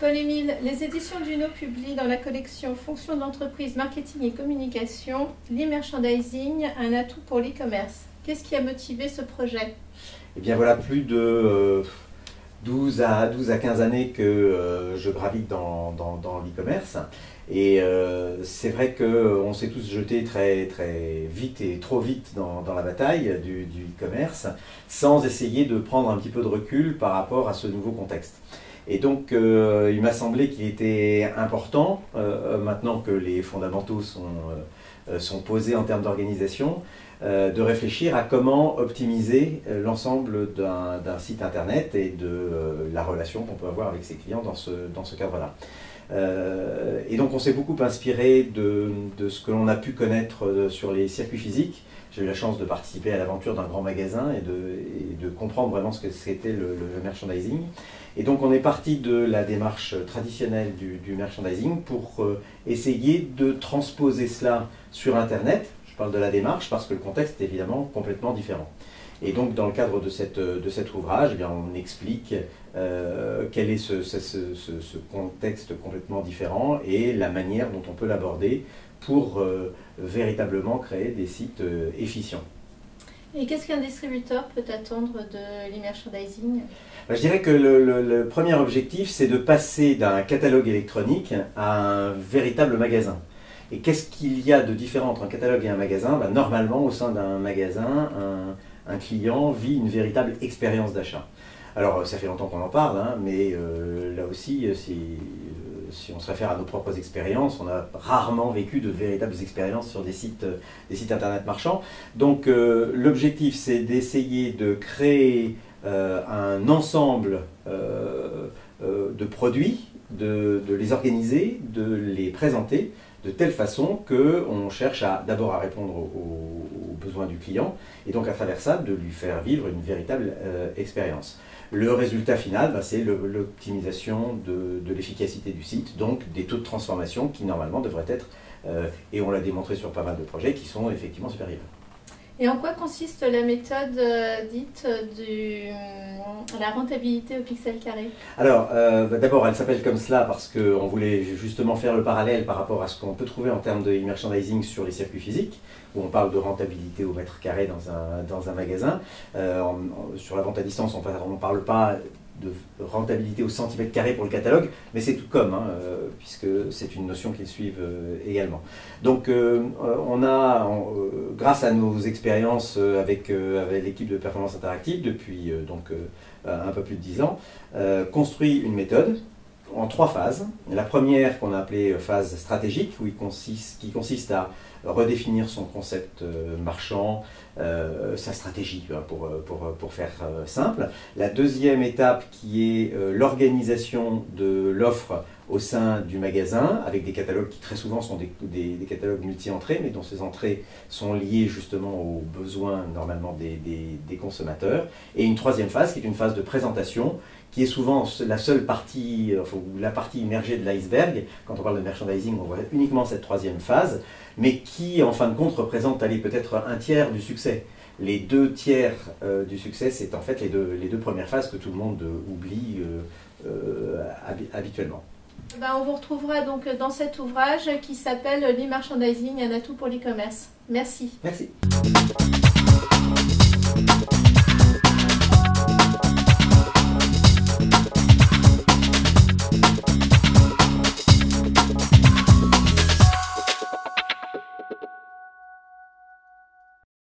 Paul-Émile, les éditions Duno publient dans la collection Fonctions d'entreprise, marketing et communication, l'e-merchandising, un atout pour l'e-commerce. Qu'est-ce qui a motivé ce projet? Eh bien voilà, plus de 12 à 15 années que je gravite dans l'e-commerce. Et c'est vrai qu'on s'est tous jetés très vite et trop vite dans la bataille du e-commerce, sans essayer de prendre un petit peu de recul par rapport à ce nouveau contexte. Et donc il m'a semblé qu'il était important, maintenant que les fondamentaux sont posés en termes d'organisation, de réfléchir à comment optimiser l'ensemble d'un site internet et de la relation qu'on peut avoir avec ses clients dans ce cadre-là. Et donc on s'est beaucoup inspiré de ce que l'on a pu connaître sur les circuits physiques. J'ai eu la chance de participer à l'aventure d'un grand magasin et de comprendre vraiment ce que c'était le merchandising. Et donc on est parti de la démarche traditionnelle du merchandising pour essayer de transposer cela sur Internet. Je parle de la démarche parce que le contexte est évidemment complètement différent. Et donc dans le cadre de cet ouvrage, eh bien, on explique quel est ce contexte complètement différent et la manière dont on peut l'aborder pour véritablement créer des sites efficients. Et qu'est-ce qu'un distributeur peut attendre de l'e-merchandising? Je dirais que le premier objectif, c'est de passer d'un catalogue électronique à un véritable magasin. Et qu'est-ce qu'il y a de différent entre un catalogue et un magasin? Normalement, au sein d'un magasin, un client vit une véritable expérience d'achat. Alors, ça fait longtemps qu'on en parle, hein, mais là aussi, si on se réfère à nos propres expériences, on a rarement vécu de véritables expériences sur des sites internet marchands. Donc, l'objectif, c'est d'essayer de créer un ensemble de produits, de les organiser, de les présenter, de telle façon qu'on cherche d'abord à répondre aux besoins du client et donc à travers ça de lui faire vivre une véritable expérience. Le résultat final, c'est l'optimisation de l'efficacité du site, donc des taux de transformation qui normalement devraient être, et on l'a démontré sur pas mal de projets, qui sont effectivement supérieurs. Et en quoi consiste la méthode dite de la rentabilité au pixel carré? Alors, d'abord, elle s'appelle comme cela parce qu'on voulait justement faire le parallèle par rapport à ce qu'on peut trouver en termes de e-merchandising sur les circuits physiques, où on parle de rentabilité au mètre carré dans un magasin. Sur la vente à distance, on ne parle pas de rentabilité au centimètre carré pour le catalogue, mais c'est tout comme, hein, puisque c'est une notion qu'ils suivent également. Donc grâce à nos expériences avec l'équipe de Performance Interactive depuis un peu plus de 10 ans, construit une méthode en 3 phases. La première qu'on a appelée phase stratégique, qui consiste à redéfinir son concept marchand, sa stratégie, pour faire simple. La deuxième étape qui est l'organisation de l'offre au sein du magasin, avec des catalogues qui très souvent sont des catalogues multi-entrées, mais dont ces entrées sont liées justement aux besoins normalement des consommateurs. Et une troisième phase qui est une phase de présentation, qui est souvent la seule partie, la partie immergée de l'iceberg. Quand on parle de merchandising, on voit uniquement cette troisième phase, mais qui en fin de compte représente peut-être un tiers du succès. Les 2 tiers du succès, c'est en fait les deux premières phases que tout le monde oublie habituellement. On vous retrouvera donc dans cet ouvrage qui s'appelle l'e-merchandising, un atout pour l'e-commerce. Merci. Merci.